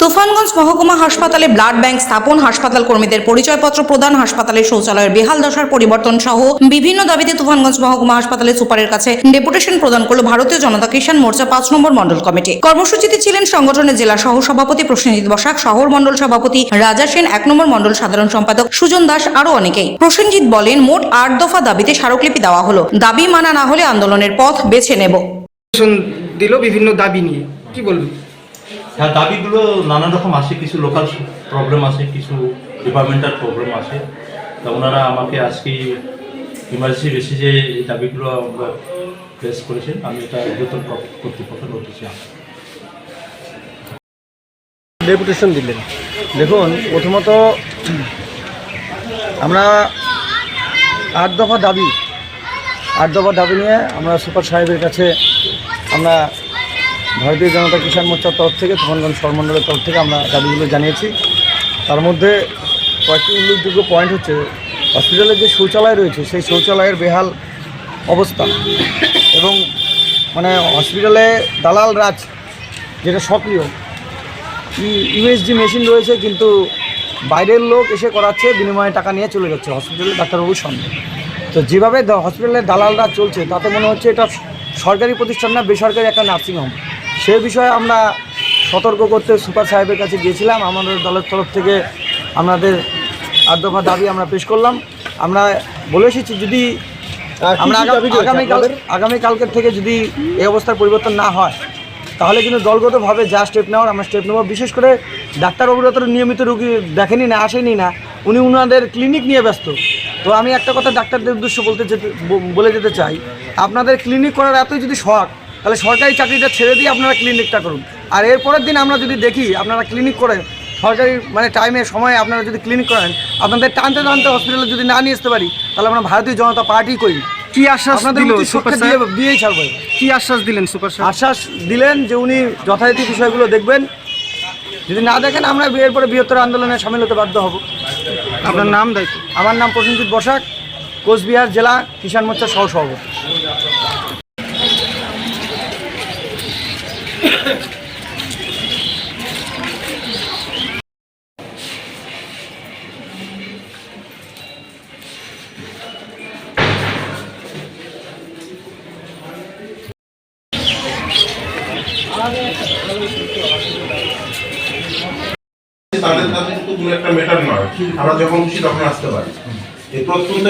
তুফানগঞ্জ মহকুমা হাসপাতালে blood bank স্থাপন, হাসপাতাল কর্মীদের পরিচয়পত্র প্রদান, হাসপাতালের শৌচালয়ের বেহাল দশার পরিবর্তন সহ বিভিন্ন দাবিতে তুফানগঞ্জ মহকুমা হাসপাতালে সুপারের কাছে ডেপুটেশন প্রদান করল ভারতীয় জনতা কিষাণ মোর্চা ৫ নম্বর মণ্ডল কমিটি। কর্মসূচিতে ছিলেন সংগঠনের জেলা সহ সভাপতি প্রসেনজিৎ বসাক, শহর মণ্ডল সভাপতি রাজা সেন, ১ নম্বর মণ্ডল সাধারণ সম্পাদক সুজন দাস আরো অনেকেই। প্রসেনজিৎ বলেন, মোট ৮ দফা দাবিতে স্মারকলিপি দেওয়া হলো। দাবি মানা না হলে আন্দোলনের পথ বেছে নেব। দিল বিভিন্ন দাবি নিয়ে কি বলবেন? হ্যাঁ, দাবিগুলো নানান রকম আসে, কিছু লোকাল প্রবলেম আসে, কিছু ডিপার্টমেন্টাল প্রবলেম আসে। তা ওনারা আমাকে আজকে ইমার্জেন্সি বেসিসে এই দাবিগুলো প্রেস করেছেন। আমি এটা উদ্যোতন কর্তৃপক্ষ নোটিশে ডেপুটেশন দিলেন। দেখুন, প্রথমত আমরা ৮ দফা দাবি নিয়ে আমরা সুপার সাহেবের কাছে আমরা ভারতীয় জনতা কিষাণ মোর্চার তরফ থেকে, তুফানগঞ্জ সরমণ্ডলের তরফ থেকে আমরা দাবিগুলো জানিয়েছি। তার মধ্যে কয়েকটি উল্লেখযোগ্য পয়েন্ট হচ্ছে, হসপিটালের যে শৌচালয় রয়েছে সেই শৌচালয়ের বেহাল অবস্থা এবং হসপিটালে দালাল রাজ যেটা সক্রিয়, ইউএসজি মেশিন রয়েছে কিন্তু বাইরের লোক এসে করাচ্ছে, বিনিময়ে টাকা নিয়ে চলে যাচ্ছে হসপিটালে ডাক্তারবাবুর সঙ্গে। তো যেভাবে হসপিটালের দালালরা চলছে তাতে মনে হচ্ছে এটা সরকারি প্রতিষ্ঠান না, বেসরকারি একটা নার্সিংহোম। সে বিষয়ে আমরা সতর্ক করতে সুপার সাহেবের কাছে গিয়েছিলাম। আমাদের দলের তরফ থেকে আমাদের ৮ দফা দাবি আমরা পেশ করলাম। আমরা বলে এসেছি, যদি আমরা আগামীকালকের থেকে যদি এই অবস্থার পরিবর্তন না হয় তাহলে কিন্তু দলগতভাবে যা স্টেপ নেওয়ার আমরা স্টেপ নেব। বিশেষ করে ডাক্তারবাবুরা তো নিয়মিত রুগী দেখেনি না, আসেনি না, উনি ওনাদের ক্লিনিক নিয়ে ব্যস্ত। তো আমি একটা কথা ডাক্তারদের উদ্দেশ্য বলে যেতে চাই, আপনাদের ক্লিনিক করার এতই যদি শখ, তাহলে সরকারি চাকরিটা ছেড়ে দিয়ে আপনারা ক্লিনিকটা করুন। আর এর পরের দিন আমরা যদি দেখি আপনারা ক্লিনিক করেন, সরকারি টাইমে সময়ে আপনারা যদি ক্লিনিক করেন, আপনাদের টানতে হসপিটালে যদি না নিয়ে আসতে পারি তাহলে আমরা ভারতীয় জনতা পার্টি করি। কি আশ্বাস দিল সুপার সাহেব? দিয়েই ছাড়বো। কি আশ্বাস দিলেন সুপার সাহেব? আশ্বাস দিলেন যে উনি যথারীতি বিষয়গুলো দেখবেন, যদি না দেখেন আমরা এরপরে বৃহত্তর আন্দোলনে সামিল হতে বাধ্য হব। আপনার নাম, দায়িত্ব? আমার নাম প্রসেনজিৎ বসাক, কোচবিহার জেলা কিষাণ মোর্চার সহ সভাপতি। তাদের কিন্তু কোনো একটা ম্যাটার নয়, আমরা যখন খুশি তখন আসতে পারি। এই প্রত্যন্ত